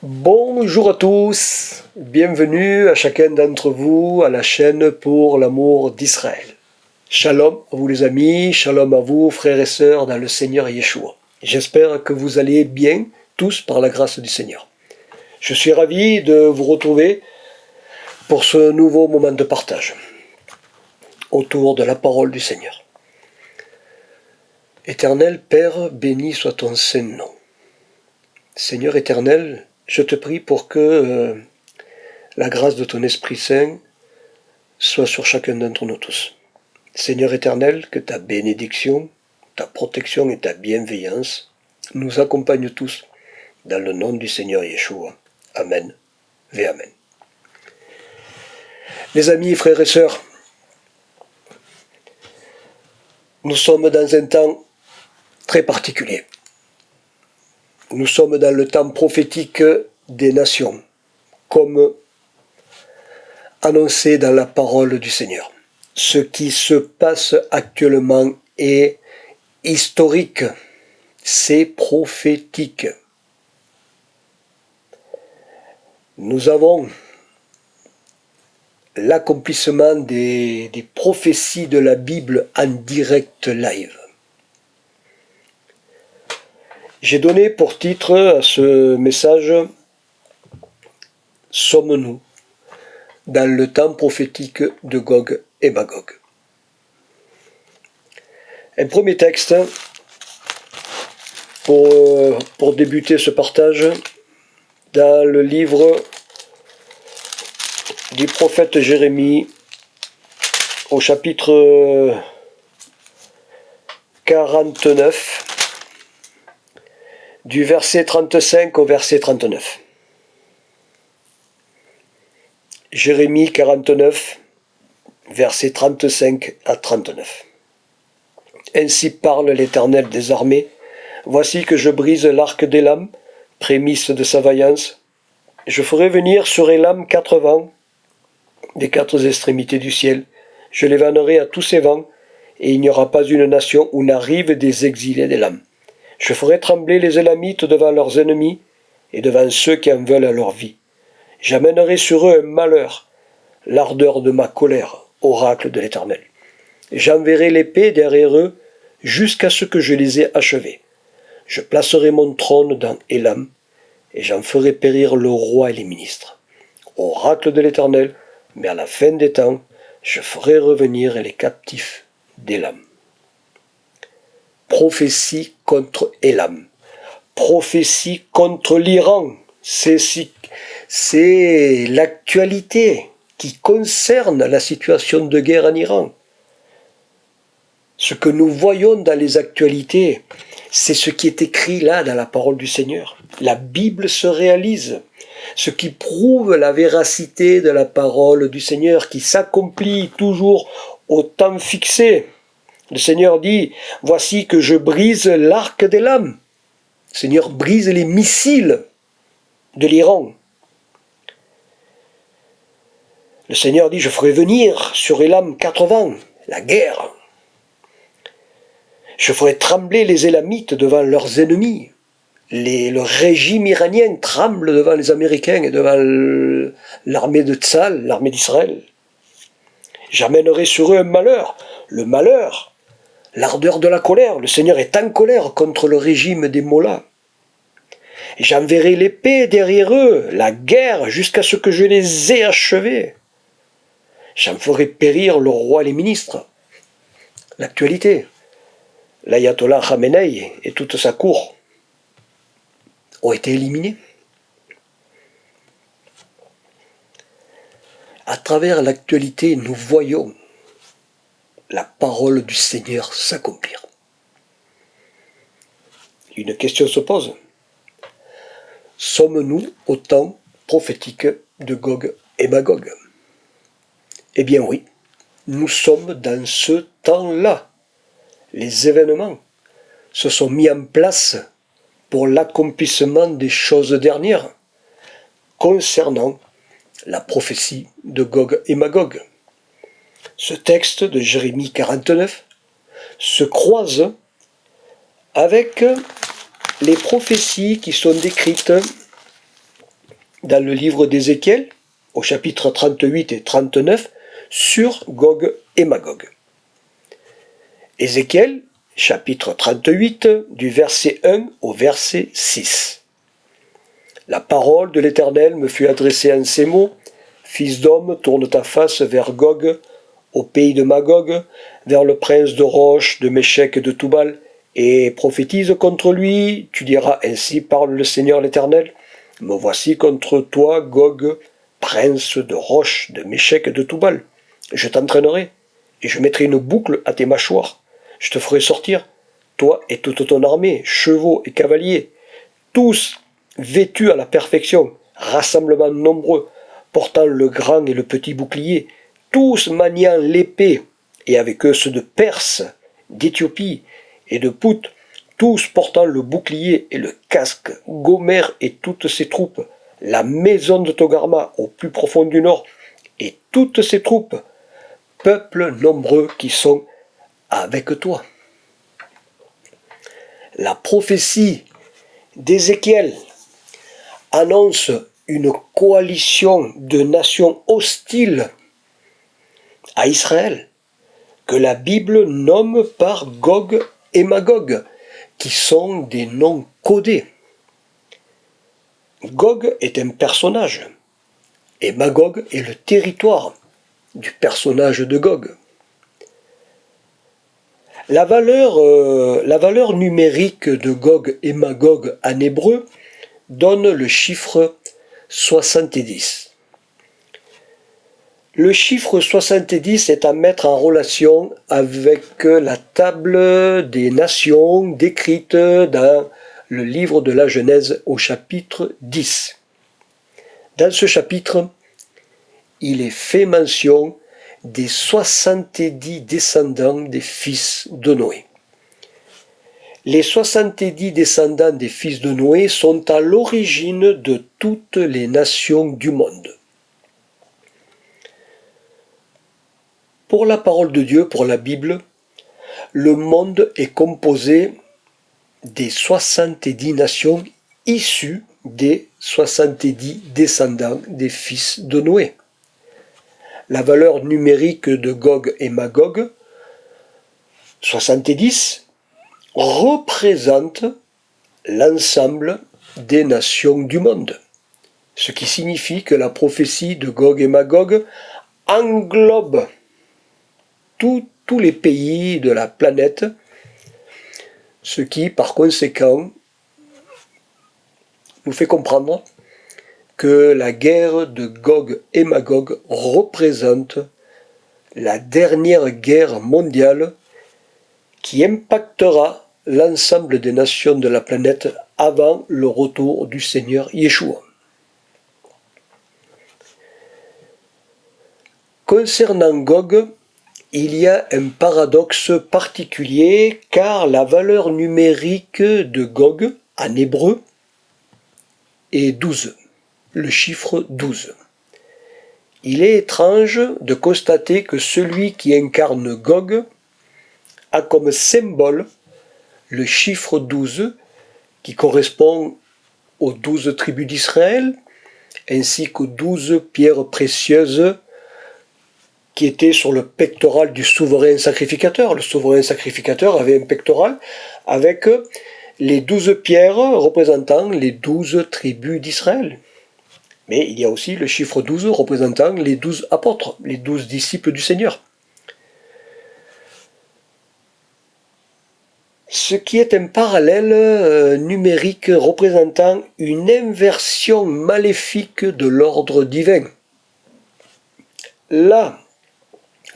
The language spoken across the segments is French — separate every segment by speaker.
Speaker 1: Bonjour à tous, bienvenue à chacun d'entre vous à la chaîne pour l'amour d'Israël. Shalom à vous les amis, shalom à vous frères et sœurs dans le Seigneur Yeshua. J'espère que vous allez bien tous par la grâce du Seigneur. Je suis ravi de vous retrouver pour ce nouveau moment de partage autour de la parole du Seigneur. Éternel Père, béni soit ton saint nom. Seigneur éternel, je te prie pour que la grâce de ton Esprit Saint soit sur chacun d'entre nous tous. Seigneur éternel, que ta bénédiction, ta protection et ta bienveillance nous accompagnent tous dans le nom du Seigneur Yeshua. Amen et Amen. Les amis, frères et sœurs, nous sommes dans un temps très particulier. Nous sommes dans le temps prophétique des nations, comme annoncé dans la parole du Seigneur. Ce qui se passe actuellement est historique, c'est prophétique. Nous avons l'accomplissement des prophéties de la Bible en direct live. J'ai donné pour titre à ce message « Sommes-nous dans le temps prophétique de Gog et Magog ?» Un premier texte pour débuter ce partage dans le livre du prophète Jérémie au chapitre 49 du verset 35 au verset 39. Jérémie 49, versets 35 à 39. Ainsi parle l'Éternel des armées. Voici que je brise l'arc d'Élam, prémisse de sa vaillance. Je ferai venir sur Élam 4 vents, des 4 extrémités du ciel. Je les vannerai à tous ces vents, et il n'y aura pas une nation où n'arrivent des exilés d'Élam. Je ferai trembler les Élamites devant leurs ennemis, et devant ceux qui en veulent à leur vie. J'amènerai sur eux un malheur, l'ardeur de ma colère, oracle de l'Éternel. J'enverrai l'épée derrière eux, jusqu'à ce que je les ai achevés. Je placerai mon trône dans Élam, et j'en ferai périr le roi et les ministres. Oracle de l'Éternel, mais à la fin des temps, je ferai revenir les captifs d'Élam. Prophétie contre Élam. Prophétie contre l'Iran. C'est l'actualité qui concerne la situation de guerre en Iran. Ce que nous voyons dans les actualités, c'est ce qui est écrit là dans la parole du Seigneur. La Bible se réalise, ce qui prouve la véracité de la parole du Seigneur qui s'accomplit toujours au temps fixé. Le Seigneur dit, voici que je brise l'arc d'Élam. Le Seigneur brise les missiles de l'Iran. Le Seigneur dit, je ferai venir sur Élam 4 vents, la guerre. Je ferai trembler les Élamites devant leurs ennemis. Le régime iranien tremble devant les Américains et devant l'armée de Tzal, l'armée d'Israël. J'amènerai sur eux un malheur, le malheur, l'ardeur de la colère. Le Seigneur est en colère contre le régime des Mollahs. J'enverrai l'épée derrière eux, la guerre, jusqu'à ce que je les ai achevés. J'en ferai périr le roi et les ministres. L'actualité. L'ayatollah Khamenei et toute sa cour ont été éliminés. À travers l'actualité, nous voyons la parole du Seigneur s'accomplir. Une question se pose. Sommes-nous au temps prophétique de Gog et Magog ? Eh bien oui, nous sommes dans ce temps-là. Les événements se sont mis en place pour l'accomplissement des choses dernières concernant la prophétie de Gog et Magog. Ce texte de Jérémie 49 se croise avec les prophéties qui sont décrites dans le livre d'Ézéchiel, au chapitre 38 et 39, sur Gog et Magog. Ézéchiel, chapitre 38, du verset 1 au verset 6. La parole de l'Éternel me fut adressée en ces mots. Fils d'homme, tourne ta face vers Gog, au pays de Magog, vers le prince de Roche, de Méchec et de Toubal, et prophétise contre lui. Tu diras, ainsi parle le Seigneur l'Éternel. Me voici contre toi, Gog, prince de Roche, de Méchec et de Toubal. Je t'entraînerai, et je mettrai une boucle à tes mâchoires. Je te ferai sortir, toi et toute ton armée, chevaux et cavaliers, tous vêtus à la perfection, rassemblement nombreux, portant le grand et le petit bouclier, tous maniant l'épée, et avec eux ceux de Perse, d'Éthiopie et de Pout, tous portant le bouclier et le casque, Gomer et toutes ses troupes, la maison de Togarma au plus profond du nord, et toutes ses troupes, peuple nombreux qui sont avec toi. La prophétie d'Ézéchiel annonce une coalition de nations hostiles à Israël, que la Bible nomme par Gog et Magog, qui sont des noms codés. Gog est un personnage, et Magog est le territoire du personnage de Gog. La valeur numérique de Gog et Magog en hébreu donne le chiffre 70. Le chiffre 70 est à mettre en relation avec la table des nations décrite dans le livre de la Genèse au chapitre 10. Dans ce chapitre, il est fait mention des 70 descendants des fils de Noé. Les 70 descendants des fils de Noé sont à l'origine de toutes les nations du monde. Pour la parole de Dieu, pour la Bible, le monde est composé des 70 nations issues des 70 descendants des fils de Noé. La valeur numérique de Gog et Magog, 70, représente l'ensemble des nations du monde. Ce qui signifie que la prophétie de Gog et Magog englobe tous les pays de la planète, ce qui, par conséquent, nous fait comprendre que la guerre de Gog et Magog représente la dernière guerre mondiale qui impactera l'ensemble des nations de la planète avant le retour du Seigneur Yeshua. Concernant Gog, il y a un paradoxe particulier car la valeur numérique de Gog en hébreu est 12, le chiffre 12. Il est étrange de constater que celui qui incarne Gog a comme symbole le chiffre 12 qui correspond aux 12 tribus d'Israël ainsi qu'aux 12 pierres précieuses qui étaient sur le pectoral du souverain sacrificateur. Le souverain sacrificateur avait un pectoral avec les 12 pierres représentant les 12 tribus d'Israël. Mais il y a aussi le chiffre 12 représentant les 12 apôtres, les 12 disciples du Seigneur. Ce qui est un parallèle numérique représentant une inversion maléfique de l'ordre divin. Là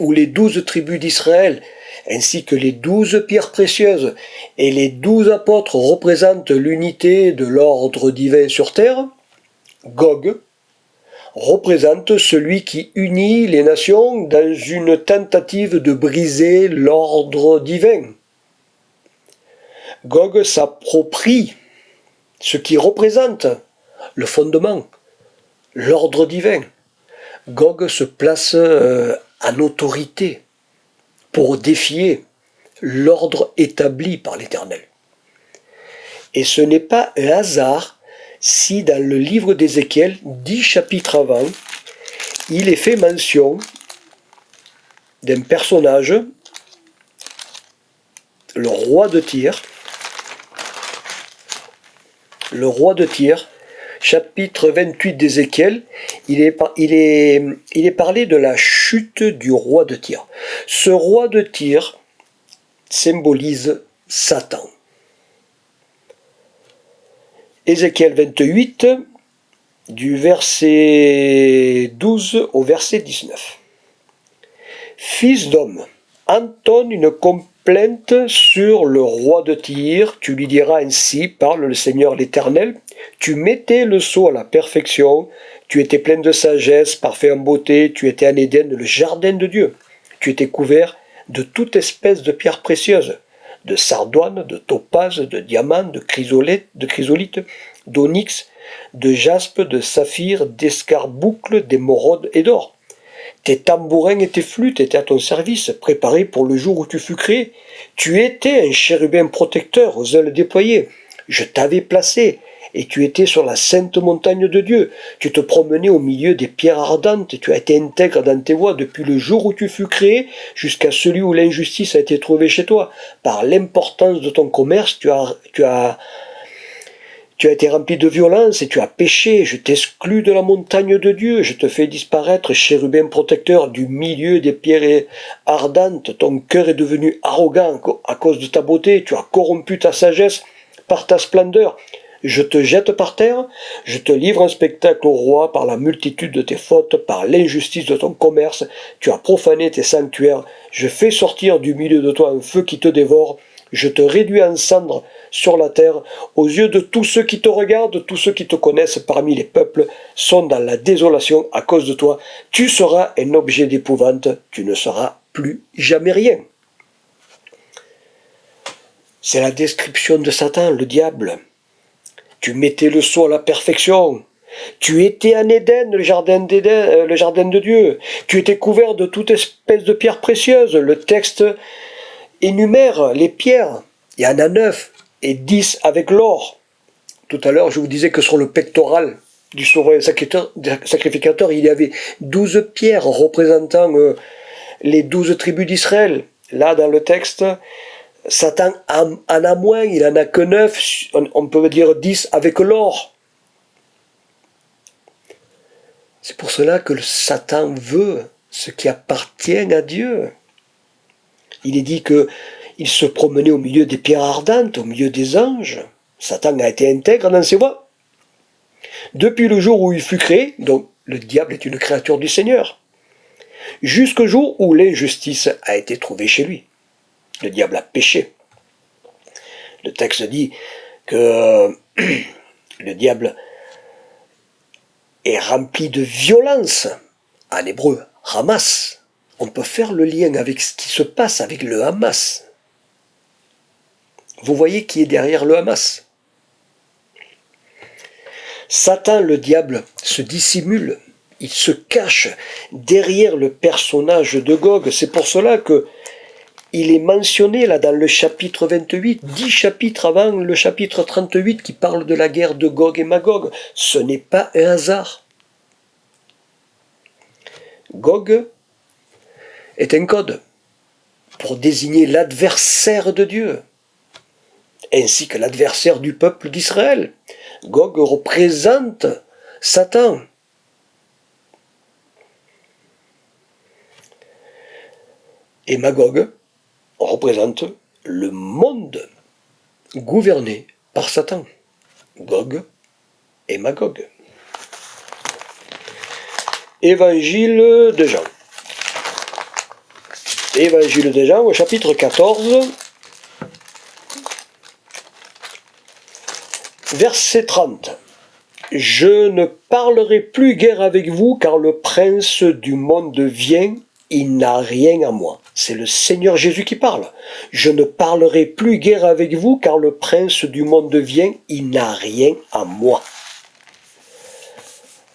Speaker 1: où les 12 tribus d'Israël, ainsi que les 12 pierres précieuses et les 12 apôtres représentent l'unité de l'ordre divin sur terre, Gog représente celui qui unit les nations dans une tentative de briser l'ordre divin. Gog s'approprie ce qui représente le fondement, l'ordre divin. Gog se place en autorité pour défier l'ordre établi par l'Éternel. Et ce n'est pas un hasard si dans le livre d'Ézéchiel, 10 chapitres avant, il est fait mention d'un personnage, le roi de Tyr. Le roi de Tyr, chapitre 28 d'Ézéchiel, il est parlé de la chute du roi de Tyr. Ce roi de Tyr symbolise Satan. Ézéchiel 28, du verset 12 au verset 19. Fils d'homme, entonne une complainte sur le roi de Tyr, tu lui diras ainsi, parle le Seigneur l'Éternel, tu mettais le sceau à la perfection, tu étais plein de sagesse, parfait en beauté, tu étais en Éden, le jardin de Dieu, tu étais couvert de toute espèce de pierres précieuses, de sardoine, de topaze, de diamant, de chrysolite, d'onyx, de jaspe, de saphir, d'escarboucle, d'émeraude et d'or. Tes tambourins et tes flûtes étaient à ton service, préparés pour le jour où tu fus créé. Tu étais un chérubin protecteur aux ailes déployées. Je t'avais placé, et tu étais sur la sainte montagne de Dieu. Tu te promenais au milieu des pierres ardentes, et tu as été intègre dans tes voies depuis le jour où tu fus créé, jusqu'à celui où l'injustice a été trouvée chez toi. Par l'importance de ton commerce, tu as été rempli de violence et tu as péché, je t'exclus de la montagne de Dieu, je te fais disparaître, chérubin protecteur, du milieu des pierres ardentes, ton cœur est devenu arrogant à cause de ta beauté, tu as corrompu ta sagesse par ta splendeur. Je te jette par terre, je te livre un spectacle au roi par la multitude de tes fautes, par l'injustice de ton commerce, tu as profané tes sanctuaires, je fais sortir du milieu de toi un feu qui te dévore, je te réduis en cendres sur la terre, aux yeux de tous ceux qui te regardent, tous ceux qui te connaissent parmi les peuples, sont dans la désolation à cause de toi. Tu seras un objet d'épouvante, tu ne seras plus jamais rien. C'est la description de Satan, le diable. Tu mettais le sceau à la perfection. Tu étais en Éden, le jardin de Dieu. Tu étais couvert de toute espèce de pierres précieuses. Le texte énumère les pierres. Il y en a 9 et 10 avec l'or. Tout à l'heure, je vous disais que sur le pectoral du souverain sacrificateur, il y avait 12 pierres représentant les 12 tribus d'Israël. Là, dans le texte, Satan en a moins, il en a que 9, on peut dire 10 avec l'or. C'est pour cela que Satan veut ce qui appartient à Dieu. Il est dit qu'il se promenait au milieu des pierres ardentes, au milieu des anges. Satan a été intègre dans ses voies. Depuis le jour où il fut créé, donc le diable est une créature du Seigneur, jusqu'au jour où l'injustice a été trouvée chez lui. Le diable a péché. Le texte dit que le diable est rempli de violence. En hébreu, Hamas. On peut faire le lien avec ce qui se passe avec le Hamas. Vous voyez qui est derrière le Hamas. Satan, le diable, se dissimule. Il se cache derrière le personnage de Gog. C'est pour cela que il est mentionné là dans le chapitre 28, 10 chapitres avant le chapitre 38 qui parle de la guerre de Gog et Magog. Ce n'est pas un hasard. Gog est un code pour désigner l'adversaire de Dieu, ainsi que l'adversaire du peuple d'Israël. Gog représente Satan. Et Magog représente le monde gouverné par Satan. Gog et Magog. Évangile de Jean. Évangile de Jean au chapitre 14, verset 30. Je ne parlerai plus guère avec vous, car le prince du monde vient, il n'a rien à moi. C'est le Seigneur Jésus qui parle. Je ne parlerai plus guère avec vous, car le prince du monde vient, il n'a rien à moi.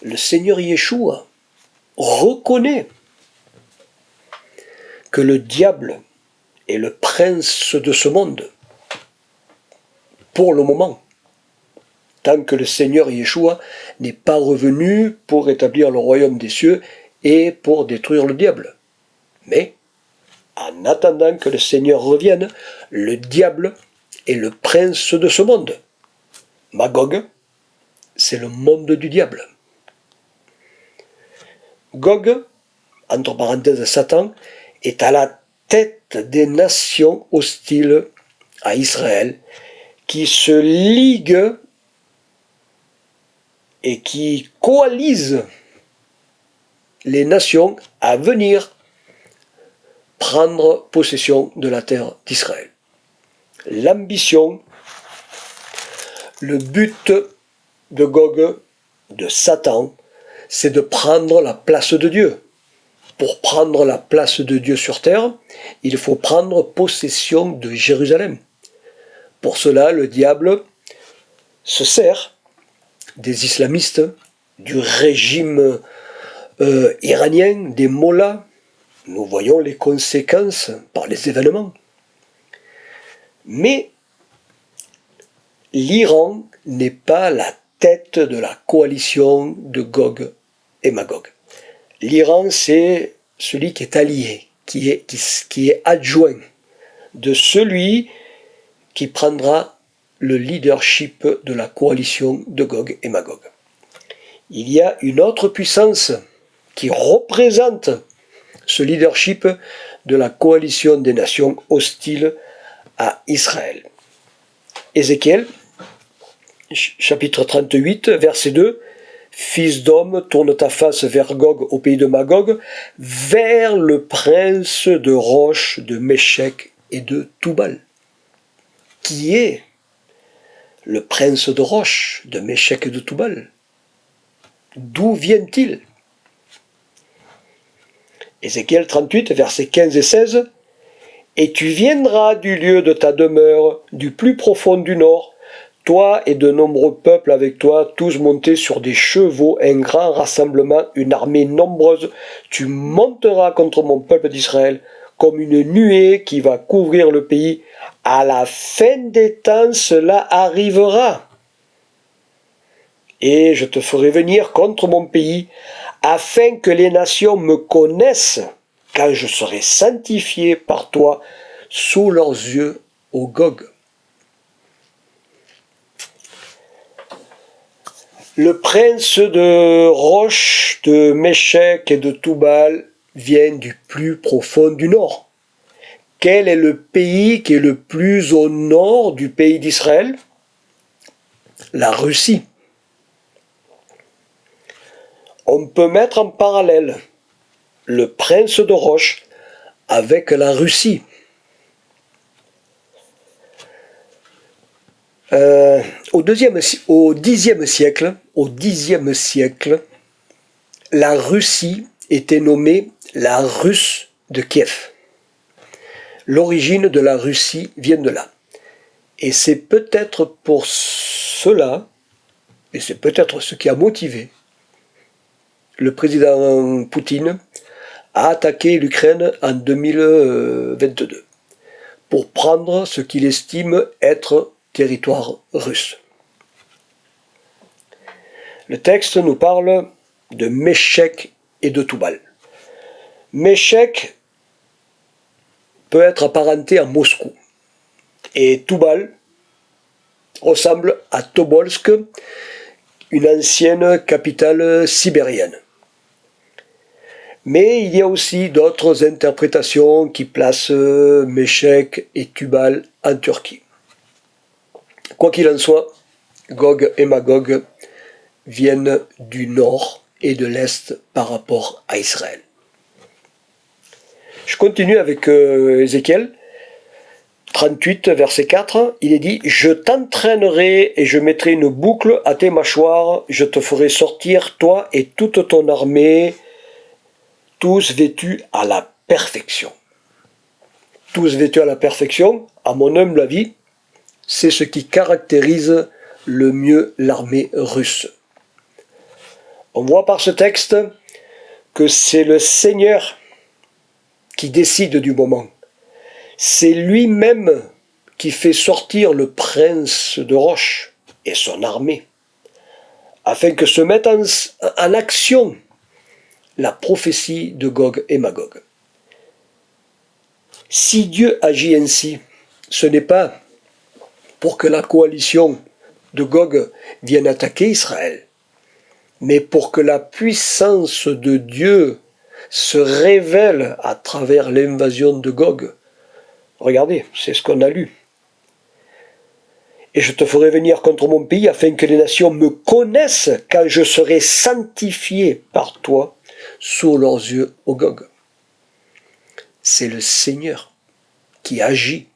Speaker 1: Le Seigneur Yeshua reconnaît que le diable est le prince de ce monde, pour le moment. tant que le Seigneur Yeshua n'est pas revenu pour établir le royaume des cieux et pour détruire le diable. Mais, en attendant que le Seigneur revienne, le diable est le prince de ce monde. Magog, c'est le monde du diable. Gog, entre parenthèses Satan, est à la tête des nations hostiles à Israël, qui se liguent et qui coalisent les nations à venir prendre possession de la terre d'Israël. L'ambition, le but de Gog, de Satan, c'est de prendre la place de Dieu. Pour prendre la place de Dieu sur terre, il faut prendre possession de Jérusalem. Pour cela, le diable se sert des islamistes, du régime iranien, des mollahs. Nous voyons les conséquences par les événements. Mais l'Iran n'est pas la tête de la coalition de Gog et Magog. L'Iran, c'est celui qui est allié, qui est adjoint de celui qui prendra le leadership de la coalition de Gog et Magog. Il y a une autre puissance qui représente ce leadership de la coalition des nations hostiles à Israël. Ézéchiel, chapitre 38, verset 2, « Fils d'homme, tourne ta face vers Gog au pays de Magog, vers le prince de Roche, de Méchec et de Toubal. » Qui est le prince de Roche, de Méchec et de Toubal? D'où vient-il? Ézéchiel 38, versets 15 et 16, « Et tu viendras du lieu de ta demeure, du plus profond du nord, toi et de nombreux peuples avec toi, tous montés sur des chevaux, un grand rassemblement, une armée nombreuse. Tu monteras contre mon peuple d'Israël comme une nuée qui va couvrir le pays. À la fin des temps, cela arrivera. Et je te ferai venir contre mon pays, afin que les nations me connaissent, quand je serai sanctifié par toi sous leurs yeux, ô Gog. » Le prince de Roche, de Méchec et de Toubal vient du plus profond du nord. Quel est le pays qui est le plus au nord du pays d'Israël? La Russie. On peut mettre en parallèle le prince de Roche avec la Russie. Au Xe siècle, la Russie était nommée la Russe de Kiev. L'origine de la Russie vient de là. Et c'est peut-être pour cela, et c'est peut-être ce qui a motivé le président Poutine à attaquer l'Ukraine en 2022 pour prendre ce qu'il estime être territoire russe. Le texte nous parle de Méchec et de Toubal. Méchec peut être apparenté à Moscou et Toubal ressemble à Tobolsk, une ancienne capitale sibérienne. Mais il y a aussi d'autres interprétations qui placent Méchec et Tubal en Turquie. Quoi qu'il en soit, Gog et Magog viennent du nord et de l'est par rapport à Israël. Je continue avec Ézéchiel 38, verset 4. Il est dit « Je t'entraînerai et je mettrai une boucle à tes mâchoires, je te ferai sortir, toi et toute ton armée, tous vêtus à la perfection. » Tous vêtus à la perfection, à mon humble avis, c'est ce qui caractérise le mieux l'armée russe. On voit par ce texte que c'est le Seigneur qui décide du moment. C'est lui-même qui fait sortir le prince de Roche et son armée. afin que se mette en action la prophétie de Gog et Magog. Si Dieu agit ainsi, ce n'est pas pour que la coalition de Gog vienne attaquer Israël, mais pour que la puissance de Dieu se révèle à travers l'invasion de Gog. Regardez, c'est ce qu'on a lu. Et je te ferai venir contre mon pays afin que les nations me connaissent quand je serai sanctifié par toi sous leurs yeux au Gog. C'est le Seigneur qui agit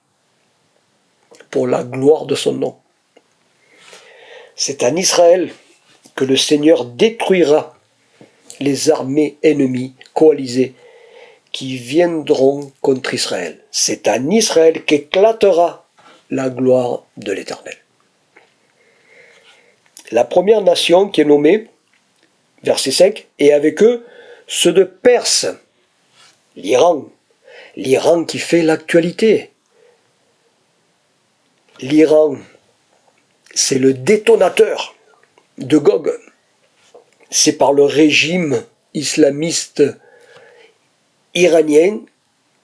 Speaker 1: pour la gloire de son nom. C'est en Israël que le Seigneur détruira les armées ennemies coalisées qui viendront contre Israël. C'est en Israël qu'éclatera la gloire de l'Éternel. La première nation qui est nommée, verset 5, et avec eux ceux de Perse, l'Iran. L'Iran qui fait l'actualité. L'Iran, c'est le détonateur de Gog. C'est par le régime islamiste iranien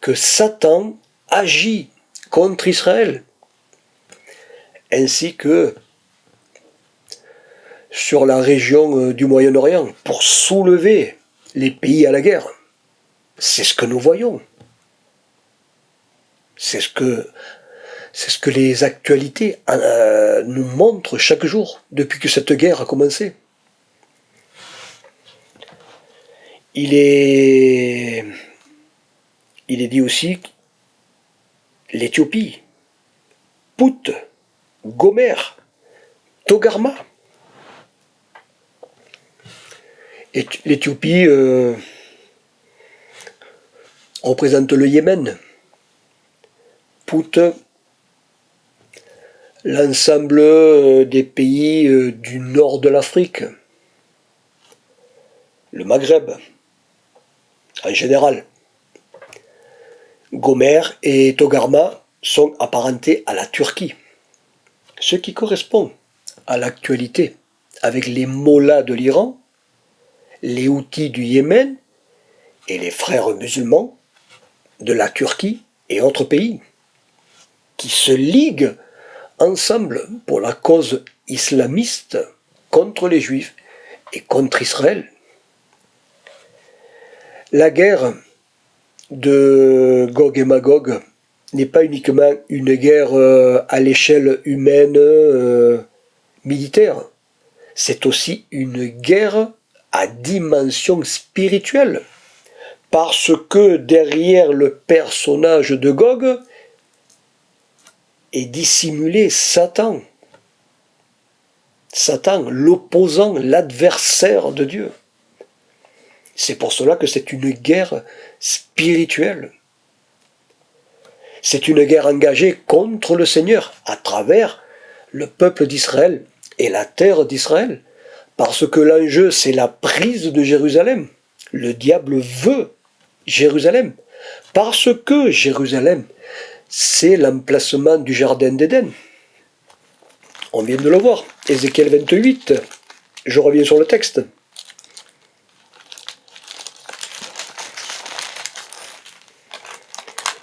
Speaker 1: que Satan agit contre Israël, ainsi que sur la région du Moyen-Orient, pour soulever les pays à la guerre. C'est ce que nous voyons. C'est ce que les actualités nous montrent chaque jour, depuis que cette guerre a commencé. Il est dit aussi l'Éthiopie, Pout, Gomer, Togarma. Et l'Éthiopie représente le Yémen. Pout, l'ensemble des pays du nord de l'Afrique, le Maghreb en général. Gomer et Togarma sont apparentés à la Turquie, ce qui correspond à l'actualité avec les mollahs de l'Iran, les Houthis du Yémen et les frères musulmans de la Turquie et autres pays qui se liguent ensemble pour la cause islamiste contre les Juifs et contre Israël. La guerre de Gog et Magog n'est pas uniquement une guerre à l'échelle humaine militaire, c'est aussi une guerre à dimension spirituelle, parce que derrière le personnage de Gog est dissimulé Satan. Satan, l'opposant, l'adversaire de Dieu. C'est pour cela que c'est une guerre spirituelle. C'est une guerre engagée contre le Seigneur à travers le peuple d'Israël et la terre d'Israël. Parce que l'enjeu, c'est la prise de Jérusalem. Le diable veut Jérusalem. Parce que Jérusalem, c'est l'emplacement du jardin d'Éden. On vient de le voir. Ézéchiel 28. Je reviens sur le texte.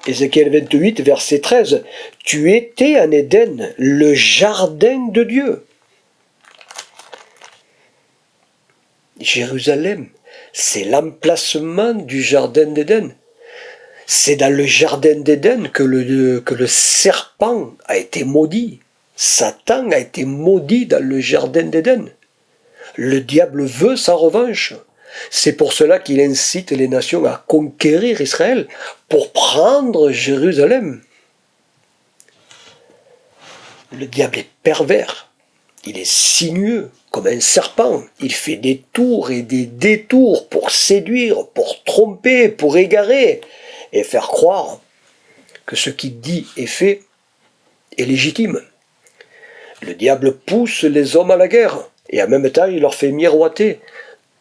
Speaker 1: Ézéchiel 28, verset 13. Tu étais en Éden, le jardin de Dieu. Jérusalem, c'est l'emplacement du jardin d'Éden. C'est dans le jardin d'Éden que le serpent a été maudit. Satan a été maudit dans le jardin d'Éden. Le diable veut sa revanche. C'est pour cela qu'il incite les nations à conquérir Israël pour prendre Jérusalem. Le diable est pervers. Il est sinueux comme un serpent. Il fait des tours et des détours pour séduire, pour tromper, pour égarer et faire croire que ce qu'il dit et fait est légitime. Le diable pousse les hommes à la guerre et en même temps il leur fait miroiter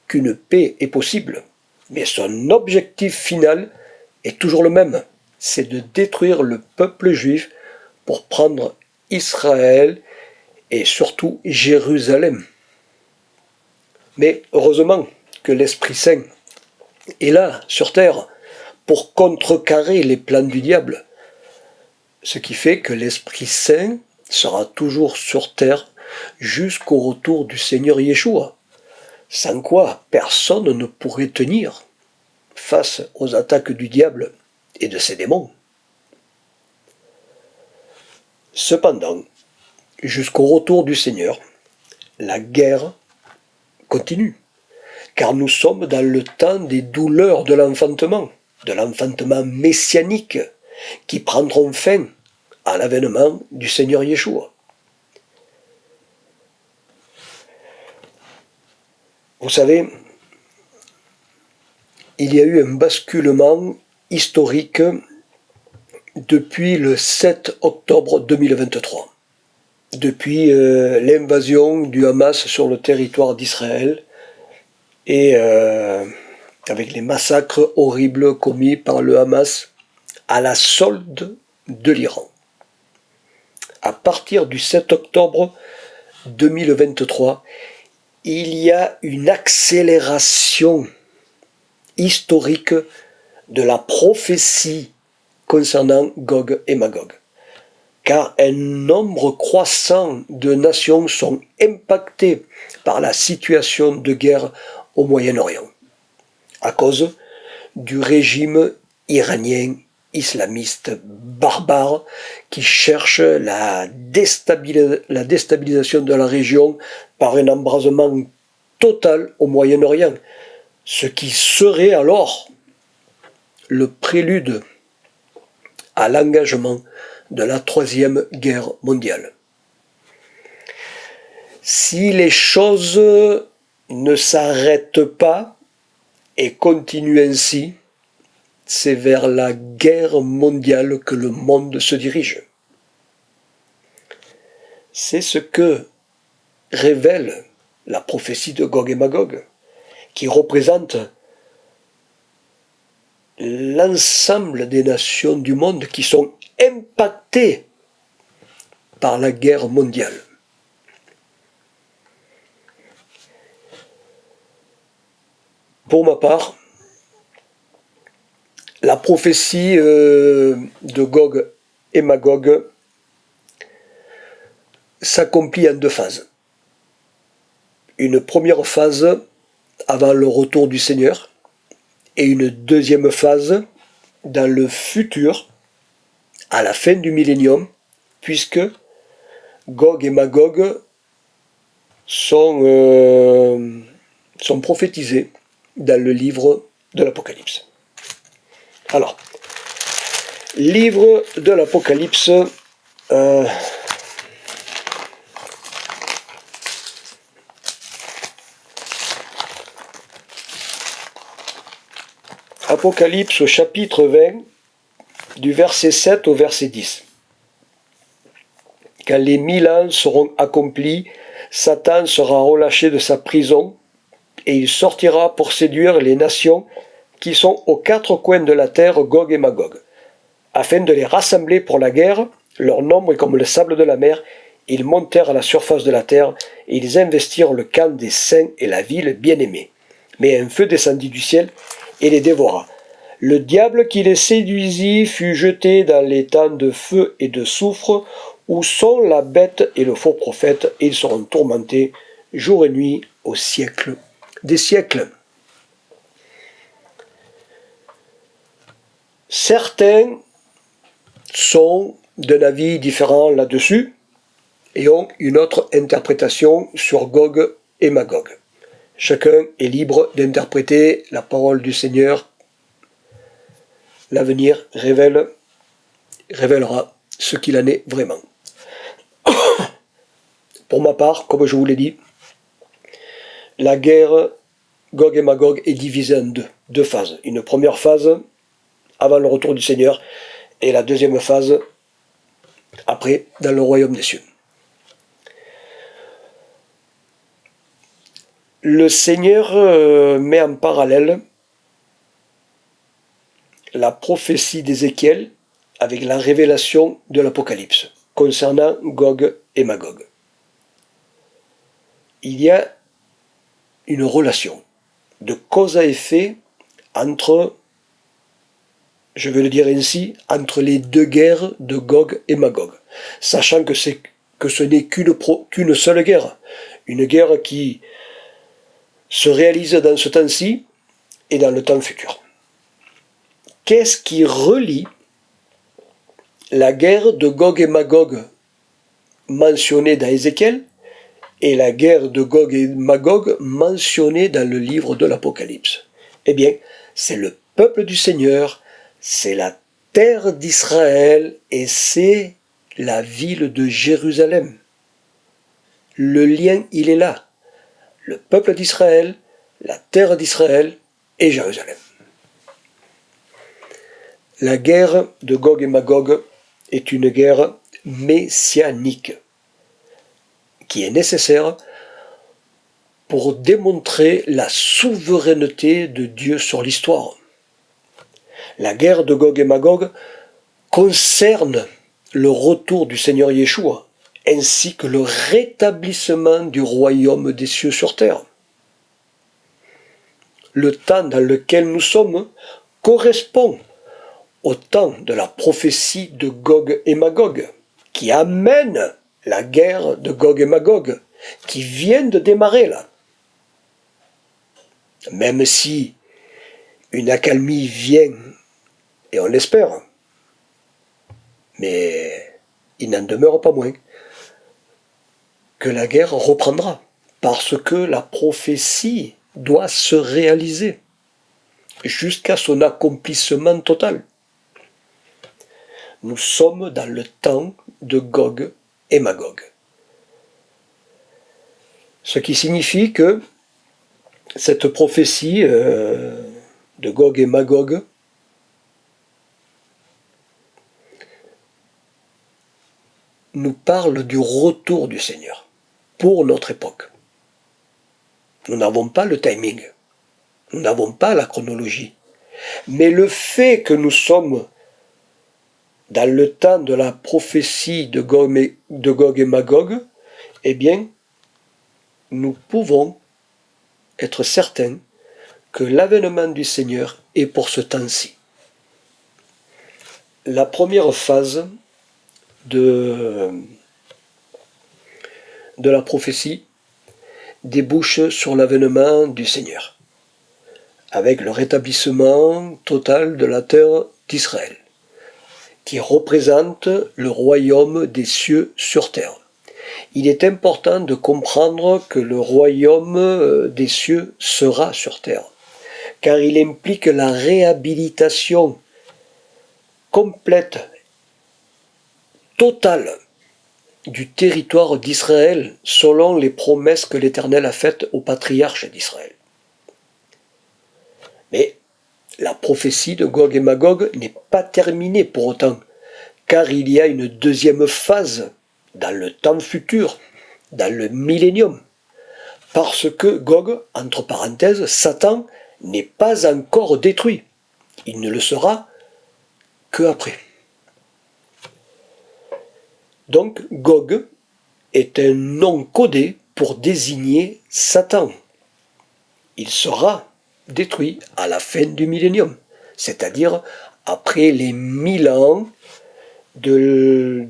Speaker 1: qu'une paix est possible. Mais son objectif final est toujours le même, c'est de détruire le peuple juif pour prendre Israël et surtout Jérusalem. Mais heureusement que l'Esprit Saint est là, sur terre, pour contrecarrer les plans du diable. Ce qui fait que l'Esprit Saint sera toujours sur terre jusqu'au retour du Seigneur Yeshua. Sans quoi personne ne pourrait tenir face aux attaques du diable et de ses démons. Cependant, jusqu'au retour du Seigneur, la guerre continue, car nous sommes dans le temps des douleurs de l'enfantement messianique, qui prendront fin à l'avènement du Seigneur Yeshua. Vous savez, il y a eu un basculement historique depuis le 7 octobre 2023, depuis l'invasion du Hamas sur le territoire d'Israël et avec les massacres horribles commis par le Hamas à la solde de l'Iran. À partir du 7 octobre 2023, il y a une accélération historique de la prophétie concernant Gog et Magog, car un nombre croissant de nations sont impactées par la situation de guerre au Moyen-Orient, à cause du régime iranien islamiste barbare qui cherche la déstabilisation de la région par un embrasement total au Moyen-Orient, ce qui serait alors le prélude à l'engagement de la Troisième Guerre mondiale. Si les choses ne s'arrêtent pas et continuent ainsi, c'est vers la guerre mondiale que le monde se dirige. C'est ce que révèle la prophétie de Gog et Magog, qui représente l'ensemble des nations du monde qui sont impactées par la guerre mondiale. Pour ma part, la prophétie de Gog et Magog s'accomplit en deux phases. Une première phase avant le retour du Seigneur et une deuxième phase dans le futur, à la fin du millénium, puisque Gog et Magog sont prophétisés dans le livre de l'Apocalypse. Alors, livre de l'Apocalypse, Apocalypse au chapitre 20, du verset 7 au verset 10. Quand les 1000 ans seront accomplis, Satan sera relâché de sa prison et il sortira pour séduire les nations qui sont aux quatre coins de la terre, Gog et Magog, afin de les rassembler pour la guerre. Leur nombre est comme le sable de la mer. Ils montèrent à la surface de la terre et ils investirent le camp des saints et la ville bien-aimée. Mais un feu descendit du ciel et les dévora. Le diable qui les séduisit fut jeté dans les temps de feu et de soufre, où sont la bête et le faux prophète, et ils seront tourmentés jour et nuit au siècle des siècles. Certains sont d'un avis différent là-dessus et ont une autre interprétation sur Gog et Magog. Chacun est libre d'interpréter la parole du Seigneur. L'avenir révélera ce qu'il en est vraiment. Pour ma part, comme je vous l'ai dit, la guerre Gog et Magog est divisée en deux phases. Une première phase avant le retour du Seigneur et la deuxième phase après dans le royaume des cieux. Le Seigneur met en parallèle la prophétie d'Ézéchiel avec la révélation de l'Apocalypse concernant Gog et Magog. Il y a une relation de cause à effet entre, je vais le dire ainsi, entre les deux guerres de Gog et Magog, sachant que ce n'est qu'une seule guerre, une guerre qui se réalise dans ce temps-ci et dans le temps futur. Qu'est-ce qui relie la guerre de Gog et Magog mentionnée dans Ézéchiel et la guerre de Gog et Magog mentionnée dans le livre de l'Apocalypse? Eh bien, c'est le peuple du Seigneur, c'est la terre d'Israël et c'est la ville de Jérusalem. Le lien, il est là. Le peuple d'Israël, la terre d'Israël et Jérusalem. La guerre de Gog et Magog est une guerre messianique qui est nécessaire pour démontrer la souveraineté de Dieu sur l'histoire. La guerre de Gog et Magog concerne le retour du Seigneur Yeshua, ainsi que le rétablissement du royaume des cieux sur terre. Le temps dans lequel nous sommes correspond au temps de la prophétie de Gog et Magog, qui amène la guerre de Gog et Magog, qui vient de démarrer là. Même si une accalmie vient, et on l'espère, mais il n'en demeure pas moins que la guerre reprendra, parce que la prophétie doit se réaliser jusqu'à son accomplissement total. Nous sommes dans le temps de Gog et Magog. Ce qui signifie que cette prophétie de Gog et Magog nous parle du retour du Seigneur pour notre époque. Nous n'avons pas le timing, nous n'avons pas la chronologie, mais le fait que nous sommes dans le temps de la prophétie de Gog et Magog, eh bien, nous pouvons être certains que l'avènement du Seigneur est pour ce temps-ci. La première phase de la prophétie débouche sur l'avènement du Seigneur, avec le rétablissement total de la terre d'Israël, qui représente le royaume des cieux sur terre. Il est important de comprendre que le royaume des cieux sera sur terre, car il implique la réhabilitation complète, totale, du territoire d'Israël selon les promesses que l'Éternel a faites aux patriarches d'Israël. Mais la prophétie de Gog et Magog n'est pas terminée pour autant, car il y a une deuxième phase dans le temps futur, dans le millénium, parce que Gog, entre parenthèses, Satan, n'est pas encore détruit. Il ne le sera que après. Donc Gog est un nom codé pour désigner Satan. Il sera détruit à la fin du millénium, c'est-à-dire après les 1000 ans de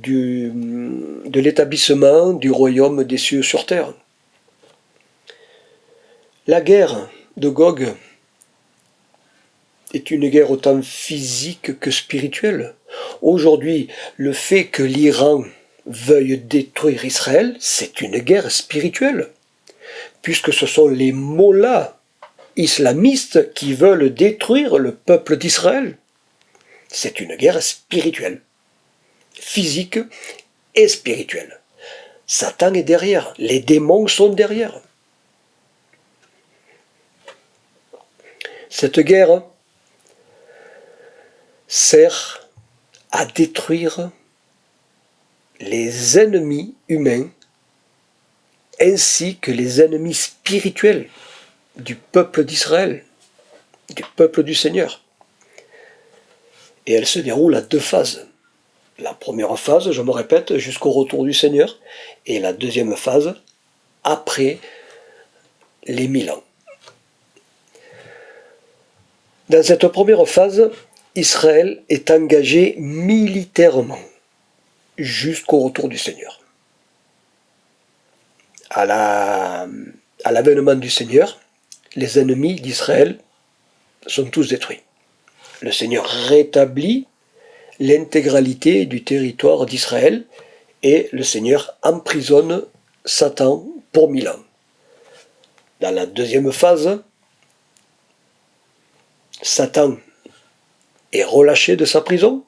Speaker 1: l'établissement du royaume des cieux sur terre. La guerre de Gog est une guerre autant physique que spirituelle. Aujourd'hui, le fait que l'Iran veuille détruire Israël, c'est une guerre spirituelle, puisque ce sont les mollahs islamistes qui veulent détruire le peuple d'Israël. C'est une guerre spirituelle, physique et spirituelle. Satan est derrière, les démons sont derrière. Cette guerre sert à détruire les ennemis humains ainsi que les ennemis spirituels du peuple d'Israël, du peuple du Seigneur. Et elle se déroule à deux phases. La première phase, je me répète, jusqu'au retour du Seigneur, et la deuxième phase, après les 1000 ans. Dans cette première phase, Israël est engagé militairement jusqu'au retour du Seigneur. À l'avènement du Seigneur, les ennemis d'Israël sont tous détruits. Le Seigneur rétablit l'intégralité du territoire d'Israël et le Seigneur emprisonne Satan pour 1000 ans. Dans la deuxième phase, Satan est relâché de sa prison.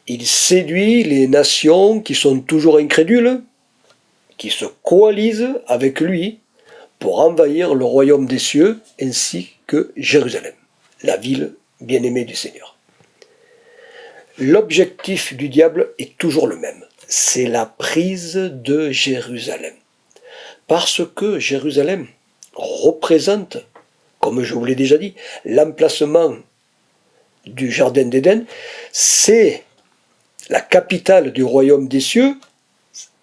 Speaker 1: Il séduit les nations qui sont toujours incrédules, qui se coalisent avec lui pour envahir le royaume des cieux ainsi que Jérusalem, la ville bien-aimée du Seigneur. L'objectif du diable est toujours le même, c'est la prise de Jérusalem. Parce que Jérusalem représente, comme je vous l'ai déjà dit, l'emplacement du Jardin d'Éden, c'est la capitale du royaume des cieux.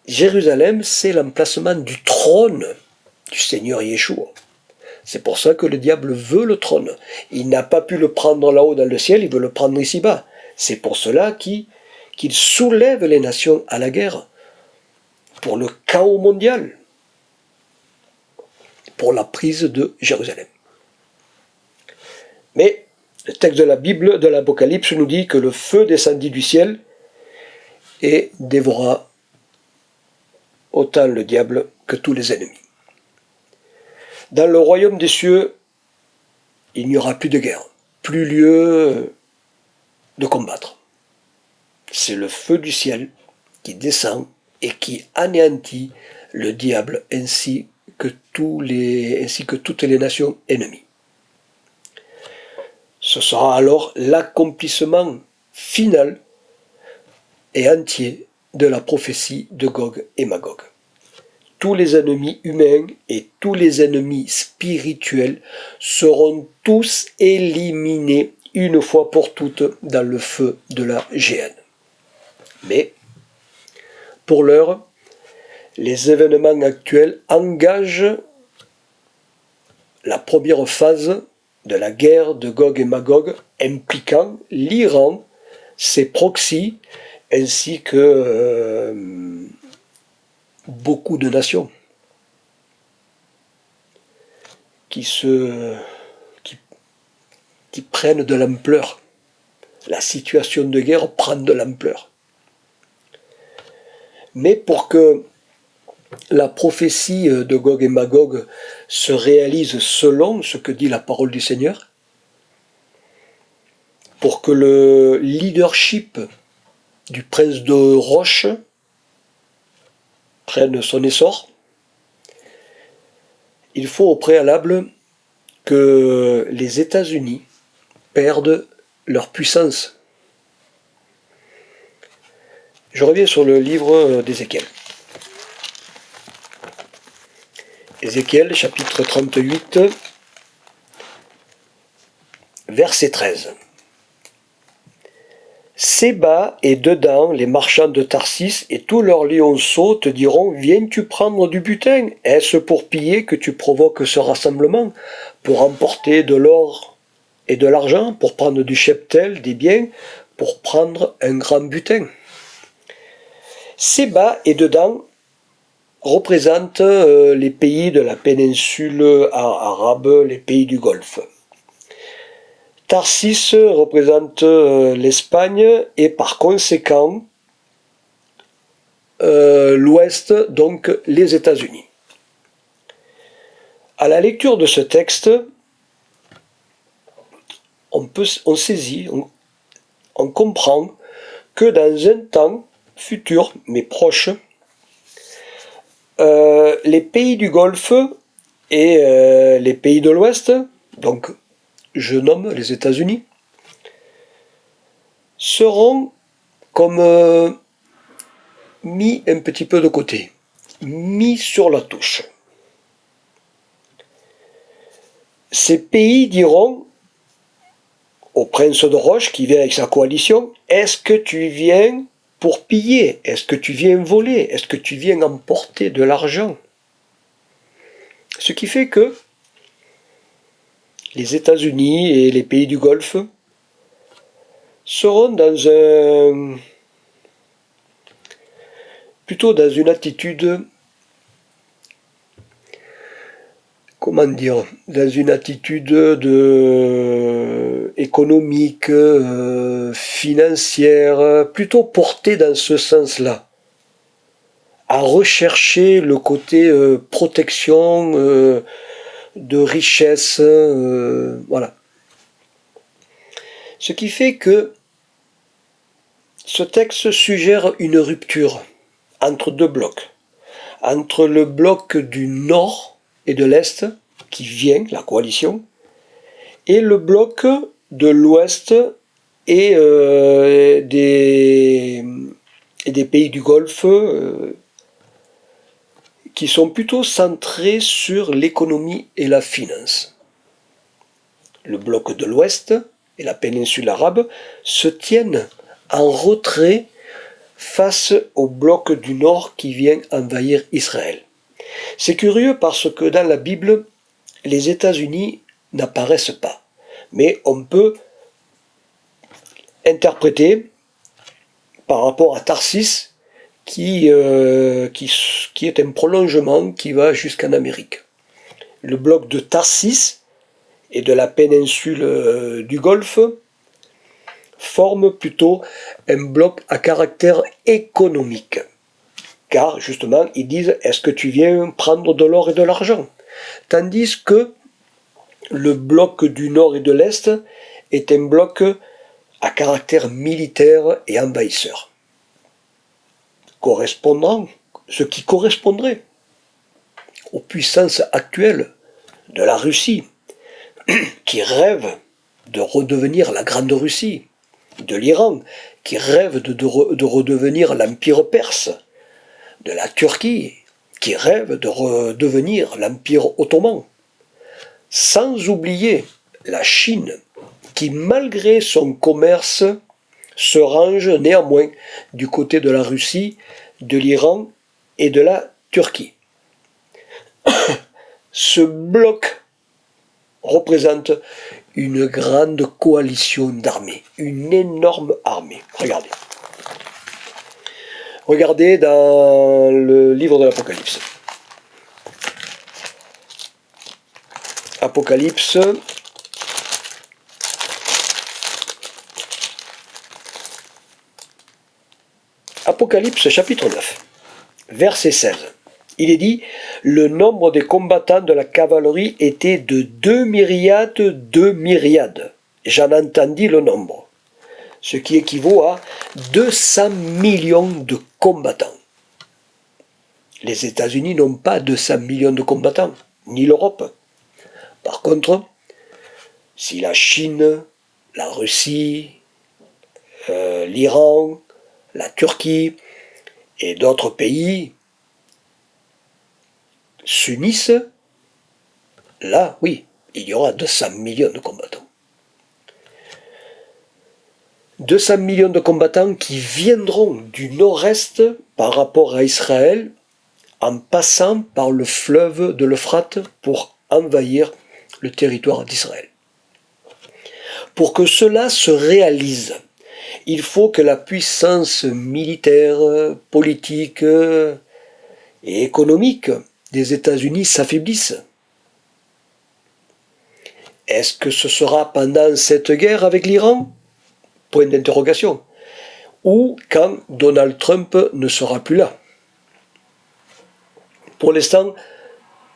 Speaker 1: Jérusalem, c'est l'emplacement du trône du Seigneur Yeshua. C'est pour ça que le diable veut le trône. Il n'a pas pu le prendre là-haut dans le ciel, il veut le prendre ici-bas. C'est pour cela qu'il soulève les nations à la guerre, pour le chaos mondial, pour la prise de Jérusalem. Mais le texte de la Bible, de l'Apocalypse, nous dit que le feu descendit du ciel et dévora autant le diable que tous les ennemis. Dans le royaume des cieux, il n'y aura plus de guerre, plus lieu de combattre. C'est le feu du ciel qui descend et qui anéantit le diable ainsi que toutes les nations ennemies. Ce sera alors l'accomplissement final et entier de la prophétie de Gog et Magog. Tous les ennemis humains et tous les ennemis spirituels seront tous éliminés une fois pour toutes dans le feu de la géhenne. Mais, pour l'heure, les événements actuels engagent la première phase de la guerre de Gog et Magog, impliquant l'Iran, ses proxys, ainsi que beaucoup de nations qui prennent de l'ampleur. La situation de guerre prend de l'ampleur. Mais pour que la prophétie de Gog et Magog se réalise selon ce que dit la parole du Seigneur, pour que le leadership du prince de Roche prenne son essor, il faut au préalable que les États-Unis perdent leur puissance. Je reviens sur le livre d'Ézéchiel. Ézéchiel, chapitre 38, verset 13. Séba et Dedan, les marchands de Tarsis, et tous leurs lionceaux te diront: viens-tu prendre du butin? Est-ce pour piller que tu provoques ce rassemblement? Pour emporter de l'or et de l'argent, pour prendre du cheptel, des biens, pour prendre un grand butin. Séba et Dedan représentent les pays de la péninsule arabe, les pays du Golfe. Tarsis représente l'Espagne et par conséquent l'Ouest, donc les États-Unis. À la lecture de ce texte, on saisit, on comprend que dans un temps futur, mais proche, les pays du Golfe et les pays de l'Ouest, donc je nomme les États-Unis, seront comme mis un petit peu de côté, mis sur la touche. Ces pays diront au prince de Roche qui vient avec sa coalition: est-ce que tu viens pour piller? Est-ce que tu viens voler? Est-ce que tu viens emporter de l'argent? Ce qui fait que les États-Unis et les pays du Golfe seront plutôt dans une attitude, comment dire, dans une attitude économique, financière, plutôt portée dans ce sens-là, à rechercher le côté protection de richesse, voilà. Ce qui fait que ce texte suggère une rupture entre deux blocs, entre le bloc du Nord et de l'Est, qui vient, la coalition, et le bloc de l'Ouest et des pays du Golfe qui sont plutôt centrés sur l'économie et la finance. Le bloc de l'Ouest et la péninsule arabe se tiennent en retrait face au bloc du Nord qui vient envahir Israël. C'est curieux parce que dans la Bible, les États-Unis n'apparaissent pas. Mais on peut interpréter par rapport à Tarsis qui est un prolongement qui va jusqu'en Amérique. Le bloc de Tarsis et de la péninsule du Golfe forme plutôt un bloc à caractère économique. Car justement, ils disent, est-ce que tu viens prendre de l'or et de l'argent? Tandis que le bloc du Nord et de l'Est est un bloc à caractère militaire et envahisseur. Ce qui correspondrait aux puissances actuelles de la Russie, qui rêve de redevenir la Grande Russie, de l'Iran, qui rêve de redevenir l'Empire perse, de la Turquie, qui rêve de redevenir l'Empire ottoman, sans oublier la Chine, qui malgré son commerce se range néanmoins du côté de la Russie, de l'Iran et de la Turquie. Ce bloc représente une grande coalition d'armées, une énorme armée. Regardez. Regardez dans le livre de l'Apocalypse. Apocalypse. Apocalypse chapitre 9, verset 16. Il est dit, le nombre des combattants de la cavalerie était de 2 myriades. J'en entendis le nombre, ce qui équivaut à 200 millions de combattants. Les États-Unis n'ont pas 200 millions de combattants, ni l'Europe. Par contre, si la Chine, la Russie, l'Iran, la Turquie et d'autres pays s'unissent, là, oui, il y aura 200 millions de combattants. 200 millions de combattants qui viendront du nord-est par rapport à Israël en passant par le fleuve de l'Euphrate pour envahir le territoire d'Israël. Pour que cela se réalise, il faut que la puissance militaire, politique et économique des États-Unis s'affaiblisse. Est-ce que ce sera pendant cette guerre avec l'Iran? Point d'interrogation. Ou quand Donald Trump ne sera plus là. Pour l'instant,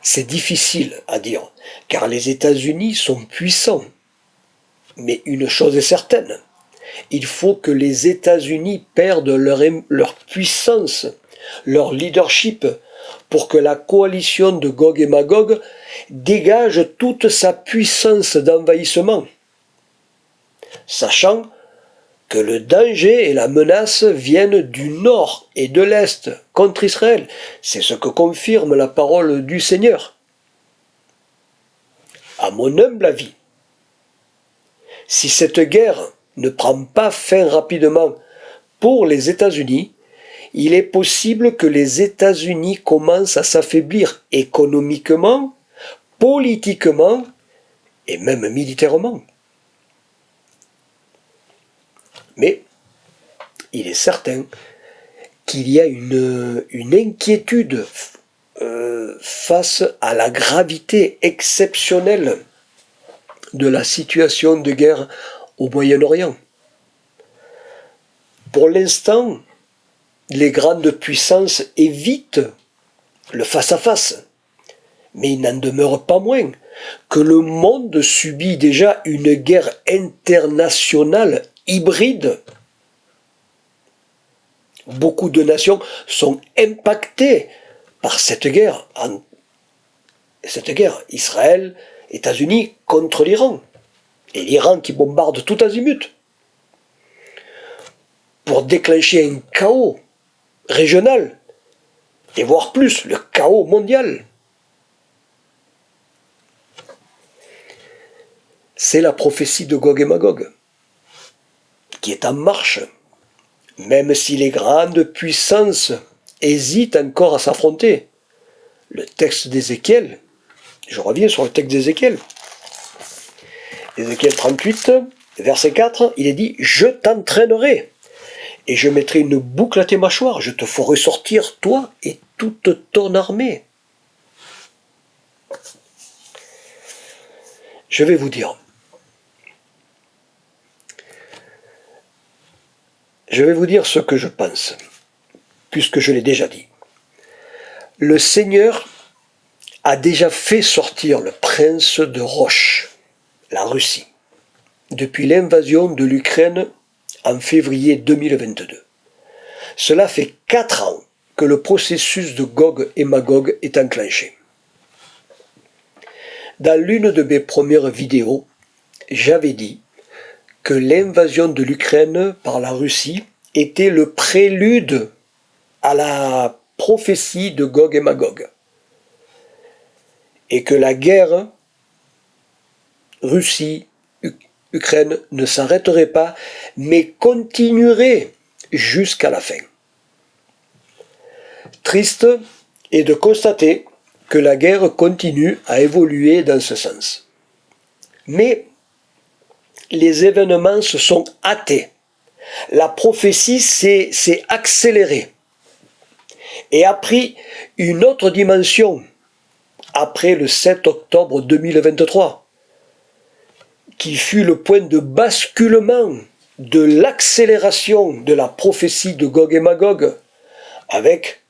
Speaker 1: c'est difficile à dire, car les États-Unis sont puissants. Mais une chose est certaine, il faut que les États-Unis perdent leur puissance, leur leadership, pour que la coalition de Gog et Magog dégage toute sa puissance d'envahissement, sachant que le danger et la menace viennent du nord et de l'est contre Israël. C'est ce que confirme la parole du Seigneur. À mon humble avis, si cette guerre ne prend pas fin rapidement pour les États-Unis, il est possible que les États-Unis commencent à s'affaiblir économiquement, politiquement et même militairement. Mais il est certain qu'il y a une inquiétude face à la gravité exceptionnelle de la situation de guerre au Moyen-Orient. Pour l'instant, les grandes puissances évitent le face-à-face, mais il n'en demeure pas moins que le monde subit déjà une guerre internationale hybride. Beaucoup de nations sont impactées par cette guerre. Israël, États-Unis contre l'Iran. Et l'Iran qui bombarde tout azimut. Pour déclencher un chaos régional. Et voire plus, le chaos mondial. C'est la prophétie de Gog et Magog qui est en marche. Même si les grandes puissances hésitent encore à s'affronter. Le texte d'Ézéchiel, je reviens sur le texte d'Ézéchiel. Ézéchiel 38, verset 4, il est dit « Je t'entraînerai, et je mettrai une boucle à tes mâchoires, je te ferai sortir, toi et toute ton armée. » Je vais vous dire. Je vais vous dire ce que je pense, puisque je l'ai déjà dit. Le Seigneur a déjà fait sortir le prince de Roche, la Russie, depuis l'invasion de l'Ukraine en février 2022. Cela fait 4 ans que le processus de Gog et Magog est enclenché. Dans l'une de mes premières vidéos, j'avais dit que l'invasion de l'Ukraine par la Russie était le prélude à la prophétie de Gog et Magog. Et que la guerre Russie-Ukraine ne s'arrêterait pas, mais continuerait jusqu'à la fin. Triste est de constater que la guerre continue à évoluer dans ce sens. Mais les événements se sont hâtés. La prophétie s'est accélérée et a pris une autre dimension après le 7 octobre 2023, qui fut le point de basculement de l'accélération de la prophétie de Gog et Magog, avec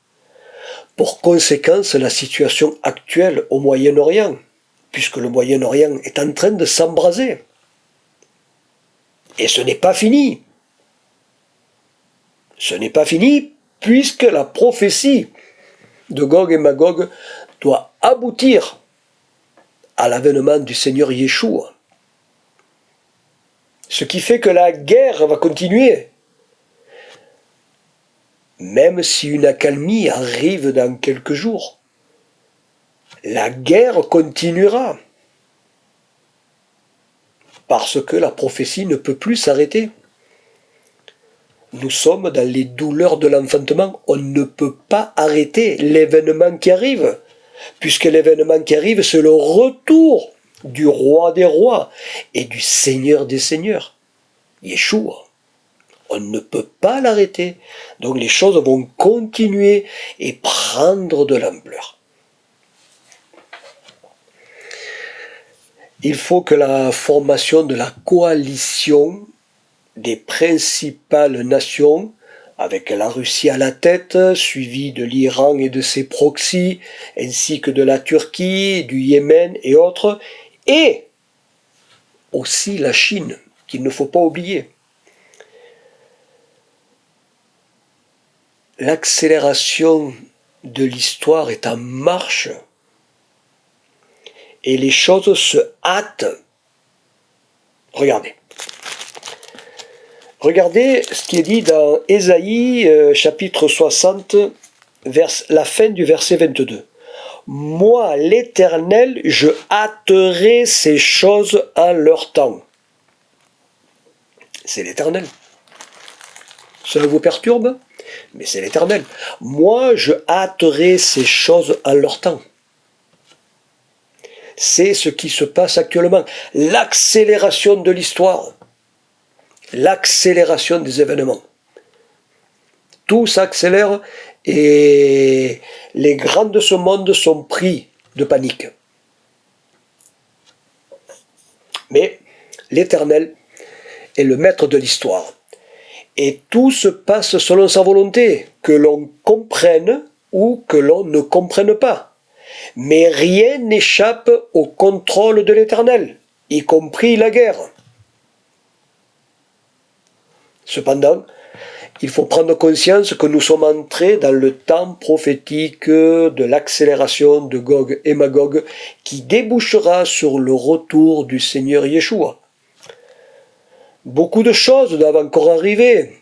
Speaker 1: pour conséquence la situation actuelle au Moyen-Orient, puisque le Moyen-Orient est en train de s'embraser. Et ce n'est pas fini. Ce n'est pas fini, puisque la prophétie de Gog et Magog doit aboutir à l'avènement du Seigneur Yeshua. Ce qui fait que la guerre va continuer. Même si une accalmie arrive dans quelques jours, la guerre continuera. Parce que la prophétie ne peut plus s'arrêter. Nous sommes dans les douleurs de l'enfantement. On ne peut pas arrêter l'événement qui arrive. Puisque l'événement qui arrive, c'est le retour du roi des rois et du seigneur des seigneurs, Yeshua. On ne peut pas l'arrêter. Donc les choses vont continuer et prendre de l'ampleur. Il faut que la formation de la coalition des principales nations, avec la Russie à la tête, suivie de l'Iran et de ses proxys, ainsi que de la Turquie, du Yémen et autres, et aussi la Chine, qu'il ne faut pas oublier. L'accélération de l'histoire est en marche et les choses se hâtent. Regardez. Regardez ce qui est dit dans Ésaïe chapitre 60, la fin du verset 22. Moi, l'Éternel, je hâterai ces choses en leur temps. C'est l'Éternel. Ça vous perturbe? Mais c'est l'Éternel. Moi, je hâterai ces choses en leur temps. c'est ce qui se passe actuellement. L'accélération de l'histoire. L'accélération des événements. Tout s'accélère et les grands de ce monde sont pris de panique. Mais l'Éternel est le maître de l'histoire. Et tout se passe selon sa volonté, que l'on comprenne ou que l'on ne comprenne pas. Mais rien n'échappe au contrôle de l'Éternel, y compris la guerre. Cependant, il faut prendre conscience que nous sommes entrés dans le temps prophétique de l'accélération de Gog et Magog qui débouchera sur le retour du Seigneur Yeshua. Beaucoup de choses doivent encore arriver,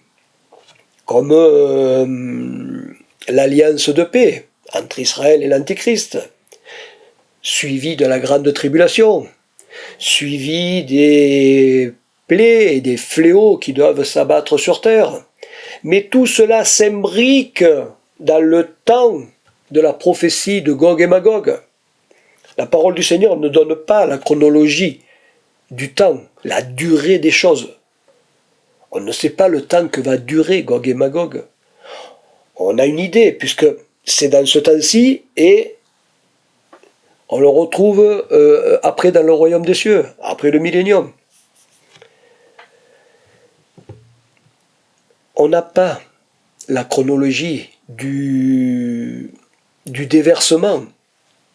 Speaker 1: comme l'alliance de paix entre Israël et l'Antichrist, suivi de la grande tribulation, suivi des plaies et des fléaux qui doivent s'abattre sur terre. Mais tout cela s'imbrique dans le temps de la prophétie de Gog et Magog. La parole du Seigneur ne donne pas la chronologie du temps, la durée des choses. On ne sait pas le temps que va durer Gog et Magog. On a une idée, puisque c'est dans ce temps-ci et on le retrouve après dans le royaume des cieux, après le millénium. On n'a pas la chronologie du déversement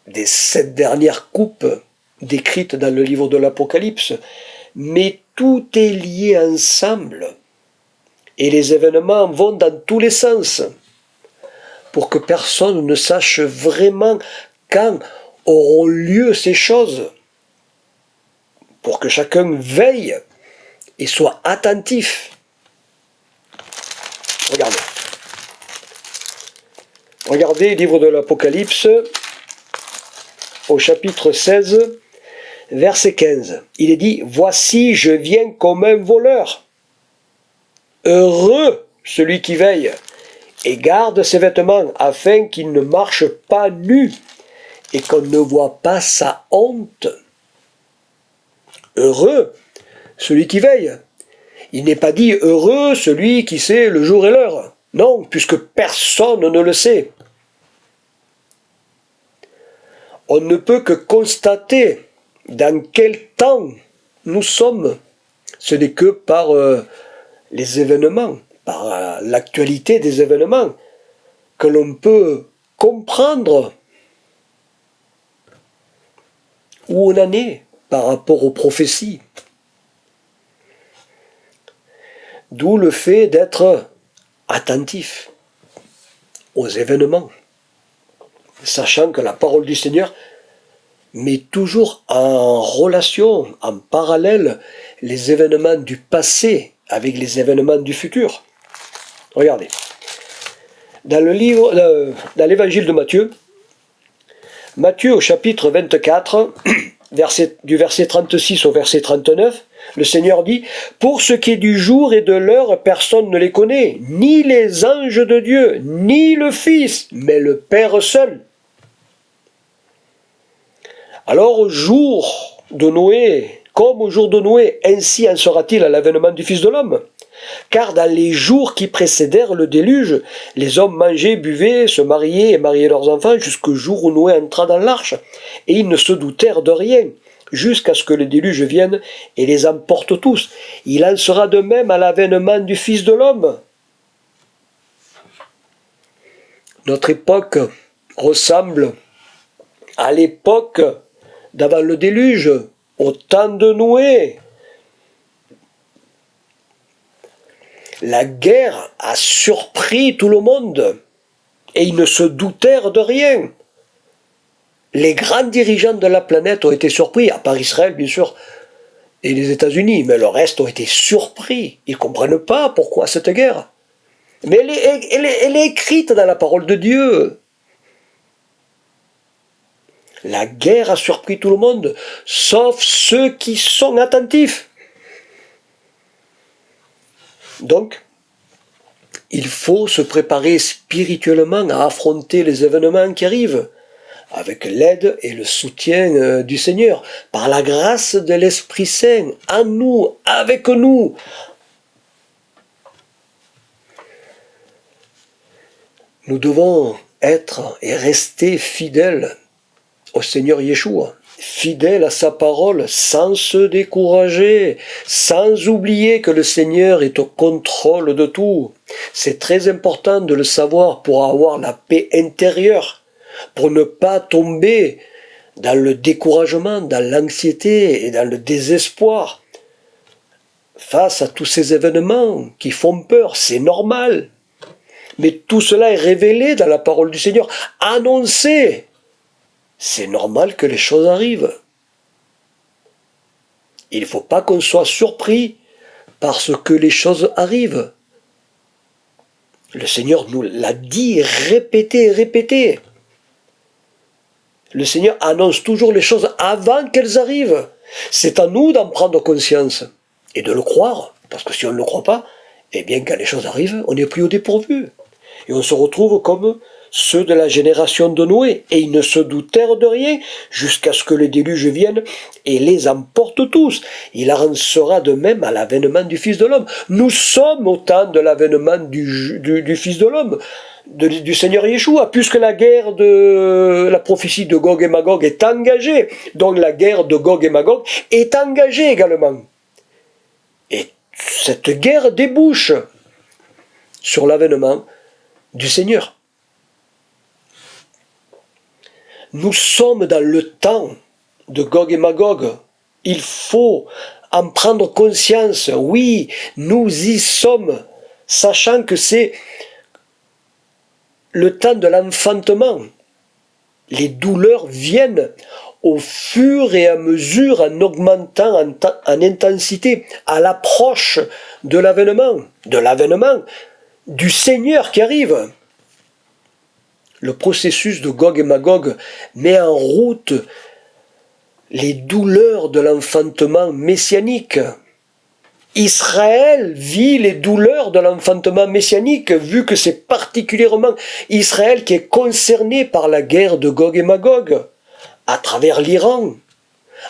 Speaker 1: des 7 dernières coupes décrites dans le livre de l'Apocalypse, mais tout est lié ensemble et les événements vont dans tous les sens pour que personne ne sache vraiment quand auront lieu ces choses, pour que chacun veille et soit attentif. Regardez le livre de l'Apocalypse au chapitre 16, verset 15. Il est dit « Voici, je viens comme un voleur. Heureux celui qui veille et garde ses vêtements afin qu'il ne marche pas nu et qu'on ne voit pas sa honte. Heureux celui qui veille. » Il n'est pas dit « heureux celui qui sait le jour et l'heure ». Non, puisque personne ne le sait. On ne peut que constater dans quel temps nous sommes. Ce n'est que par les événements, par l'actualité des événements, que l'on peut comprendre où on en est par rapport aux prophéties. D'où le fait d'être attentif aux événements, sachant que la parole du Seigneur met toujours en relation, en parallèle, les événements du passé avec les événements du futur. Regardez. Dans l'évangile de Matthieu, Matthieu au chapitre 24, du verset 36 au verset 39, le Seigneur dit « Pour ce qui est du jour et de l'heure, personne ne les connaît, ni les anges de Dieu, ni le Fils, mais le Père seul. » Alors au jour de Noé, comme au jour de Noé, ainsi en sera-t-il à l'avènement du Fils de l'homme. Car dans les jours qui précédèrent le déluge, les hommes mangeaient, buvaient, se mariaient et mariaient leurs enfants jusqu'au jour où Noé entra dans l'arche, et ils ne se doutèrent de rien, jusqu'à ce que le déluge vienne et les emporte tous. Il en sera de même à l'avènement du Fils de l'homme. Notre époque ressemble à l'époque d'avant le déluge, au temps de Noé. La guerre a surpris tout le monde et ils ne se doutèrent de rien. Les grands dirigeants de la planète ont été surpris, à part Israël bien sûr, et les États-Unis, mais le reste ont été surpris. Ils ne comprennent pas pourquoi cette guerre. Mais elle est écrite dans la parole de Dieu. La guerre a surpris tout le monde, sauf ceux qui sont attentifs. Donc, il faut se préparer spirituellement à affronter les événements qui arrivent, avec l'aide et le soutien du Seigneur, par la grâce de l'Esprit Saint, en nous, avec nous. Nous devons être et rester fidèles au Seigneur Yeshua, fidèles à sa parole, sans se décourager, sans oublier que le Seigneur est au contrôle de tout. C'est très important de le savoir pour avoir la paix intérieure, pour ne pas tomber dans le découragement, dans l'anxiété et dans le désespoir. Face à tous ces événements qui font peur, c'est normal. Mais tout cela est révélé dans la parole du Seigneur, annoncé. C'est normal que les choses arrivent. Il ne faut pas qu'on soit surpris parce que les choses arrivent. Le Seigneur nous l'a dit, répété et répété. Le Seigneur annonce toujours les choses avant qu'elles arrivent. C'est à nous d'en prendre conscience et de le croire, parce que si on ne le croit pas, eh bien quand les choses arrivent, on n'est plus au dépourvu. Et on se retrouve comme ceux de la génération de Noé, et ils ne se doutèrent de rien jusqu'à ce que le déluge vienne et les emporte tous. Il en sera de même à l'avènement du Fils de l'homme. Nous sommes au temps de l'avènement du Fils de l'homme, du Seigneur Yeshua, puisque la guerre de la prophétie de Gog et Magog est engagée, donc la guerre de Gog et Magog est engagée également. Et cette guerre débouche sur l'avènement du Seigneur. Nous sommes dans le temps de Gog et Magog. Il faut en prendre conscience. Oui, nous y sommes, sachant que c'est le temps de l'enfantement. Les douleurs viennent au fur et à mesure, en augmentant en intensité, à l'approche de l'avènement du Seigneur qui arrive. Le processus de Gog et Magog met en route les douleurs de l'enfantement messianique. Israël vit les douleurs de l'enfantement messianique, vu que c'est particulièrement Israël qui est concerné par la guerre de Gog et Magog, à travers l'Iran,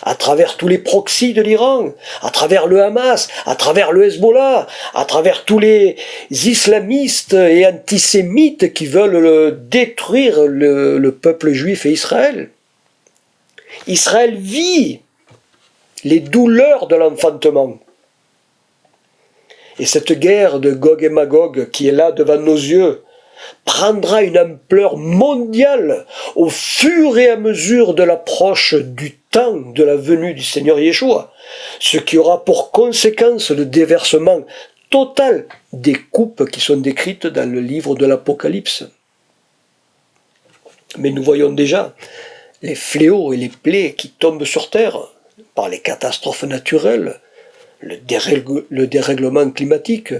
Speaker 1: à travers tous les proxys de l'Iran, à travers le Hamas, à travers le Hezbollah, à travers tous les islamistes et antisémites qui veulent détruire le peuple juif et Israël. Israël vit les douleurs de l'enfantement. Et cette guerre de Gog et Magog qui est là devant nos yeux prendra une ampleur mondiale au fur et à mesure de l'approche du temps de la venue du Seigneur Yeshua, ce qui aura pour conséquence le déversement total des coupes qui sont décrites dans le livre de l'Apocalypse. Mais nous voyons déjà les fléaux et les plaies qui tombent sur terre par les catastrophes naturelles, le dérèglement climatique,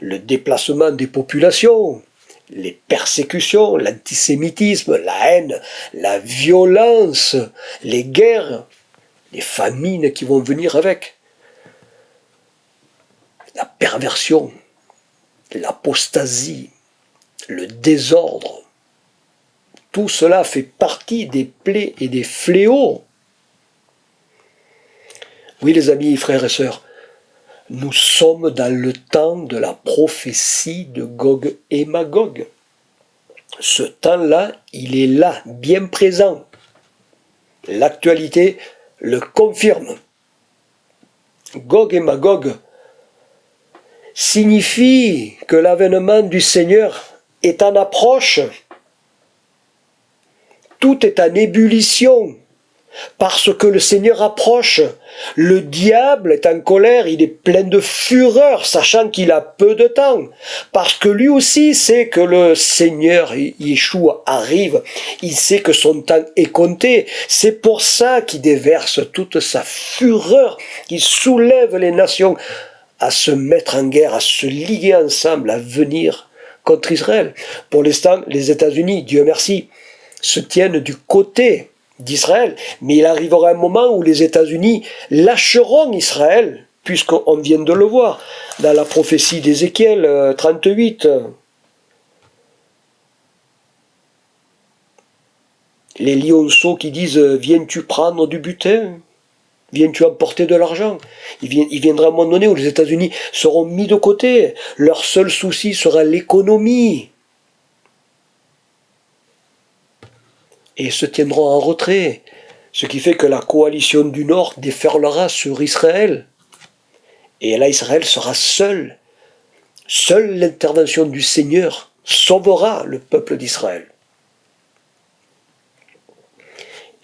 Speaker 1: le déplacement des populations, les persécutions, l'antisémitisme, la haine, la violence, les guerres, les famines qui vont venir avec, la perversion, l'apostasie, le désordre. Tout cela fait partie des plaies et des fléaux. Oui les amis, frères et sœurs, nous sommes dans le temps de la prophétie de Gog et Magog. Ce temps-là, il est là, bien présent. L'actualité le confirme. Gog et Magog signifie que l'avènement du Seigneur est en approche. Tout est en ébullition. Parce que le Seigneur approche, le diable est en colère, il est plein de fureur, sachant qu'il a peu de temps. Parce que lui aussi sait que le Seigneur Yeshua arrive, il sait que son temps est compté. C'est pour ça qu'il déverse toute sa fureur, il soulève les nations à se mettre en guerre, à se liguer ensemble, à venir contre Israël. Pour l'instant, les États-Unis, Dieu merci, se tiennent du côté d'Israël, mais il arrivera un moment où les États-Unis lâcheront Israël, puisqu'on vient de le voir dans la prophétie d'Ézéchiel 38. les lionceaux qui disent « Viens-tu prendre du butin ? Viens-tu emporter de l'argent ?» Il viendra un moment donné où les États-Unis seront mis de côté. Leur seul souci sera l'économie. Et ils se tiendront en retrait. Ce qui fait que la coalition du Nord déferlera sur Israël. Et là, Israël sera seul. Seule l'intervention du Seigneur sauvera le peuple d'Israël.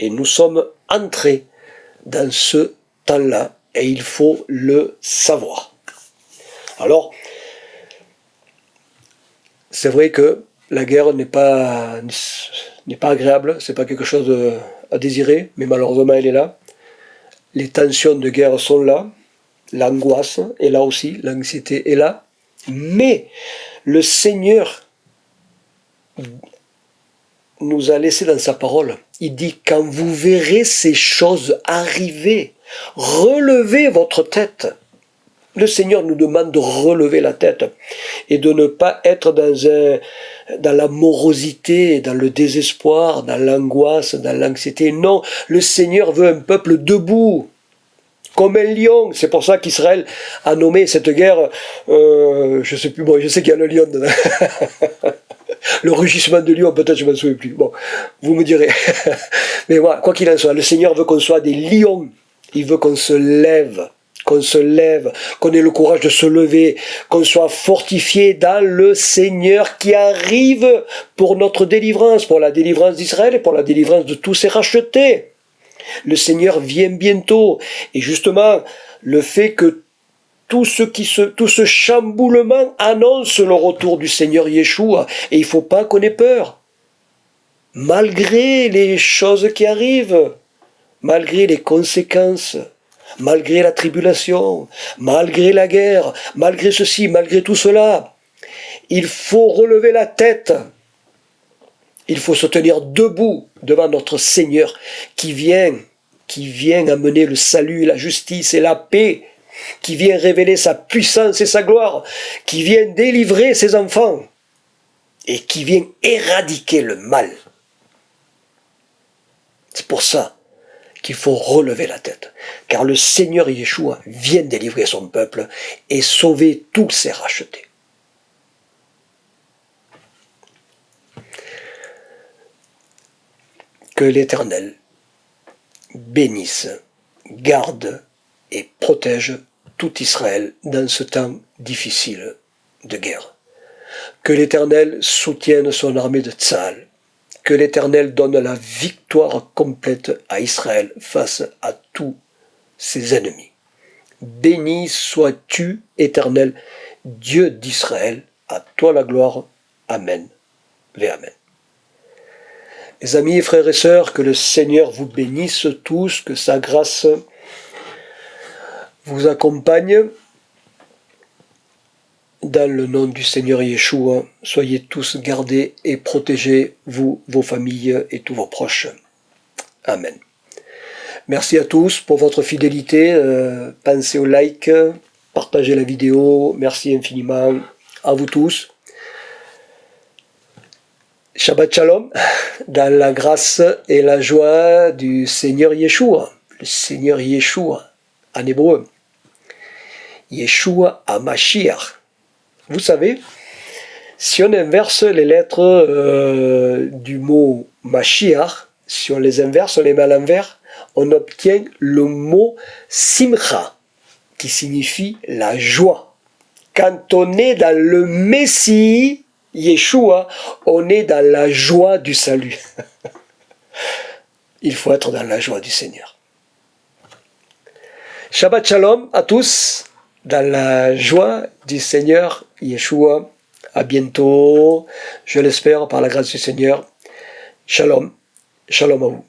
Speaker 1: Et nous sommes entrés dans ce temps-là, et il faut le savoir. Alors, c'est vrai que la guerre n'est pas agréable, c'est pas quelque chose à désirer, mais malheureusement elle est là. Les tensions de guerre sont là, l'angoisse est là aussi, l'anxiété est là, mais le Seigneur nous a laissé dans sa parole. Il dit, quand vous verrez ces choses arriver, relevez votre tête. Le Seigneur nous demande de relever la tête et de ne pas être dans la morosité, dans le désespoir, dans l'angoisse, dans l'anxiété. Non, le Seigneur veut un peuple debout, comme un lion. C'est pour ça qu'Israël a nommé cette guerre, je sais plus, bon, je sais qu'il y a le lion dedans. Le rugissement de lion, peut-être je ne m'en souviens plus. Bon, vous me direz. Mais voilà, quoi qu'il en soit, le Seigneur veut qu'on soit des lions. Il veut qu'on se lève, qu'on ait le courage de se lever, qu'on soit fortifié dans le Seigneur qui arrive pour notre délivrance, pour la délivrance d'Israël et pour la délivrance de tous ses rachetés. Le Seigneur vient bientôt. Et justement, le fait que tout ce chamboulement annonce le retour du Seigneur Yeshua. Et il ne faut pas qu'on ait peur. Malgré les choses qui arrivent, malgré les conséquences, malgré la tribulation, malgré la guerre, malgré ceci, malgré tout cela, il faut relever la tête. Il faut se tenir debout devant notre Seigneur qui vient amener le salut, la justice et la paix, qui vient révéler sa puissance et sa gloire, qui vient délivrer ses enfants et qui vient éradiquer le mal. C'est pour ça qu'il faut relever la tête, car le Seigneur Yeshua vient délivrer son peuple et sauver tous ses rachetés. Que l'Éternel bénisse, garde et protège tout Israël dans ce temps difficile de guerre. Que l'Éternel soutienne son armée de Tsahal. Que l'Éternel donne la victoire complète à Israël face à tous ses ennemis. Béni sois-tu, Éternel, Dieu d'Israël, à toi la gloire. Amen. Ve Amen. Mes amis et frères et sœurs, que le Seigneur vous bénisse tous, que sa grâce vous accompagne. Dans le nom du Seigneur Yeshua, soyez tous gardés et protégés, vous, vos familles et tous vos proches. Amen. Merci à tous pour votre fidélité. Pensez au like, partagez la vidéo. Merci infiniment à vous tous. Shabbat Shalom, dans la grâce et la joie du Seigneur Yeshua. Le Seigneur Yeshua, en hébreu. Yeshua HaMashiach. Vous savez, si on inverse les lettres du mot Mashiach, si on les inverse, on les met à l'envers, on obtient le mot Simcha, qui signifie la joie. Quand on est dans le Messie, Yeshua, on est dans la joie du salut. Il faut être dans la joie du Seigneur. Shabbat Shalom à tous, dans la joie du Seigneur Yeshua. À bientôt, je l'espère, par la grâce du Seigneur. Shalom, shalom à vous.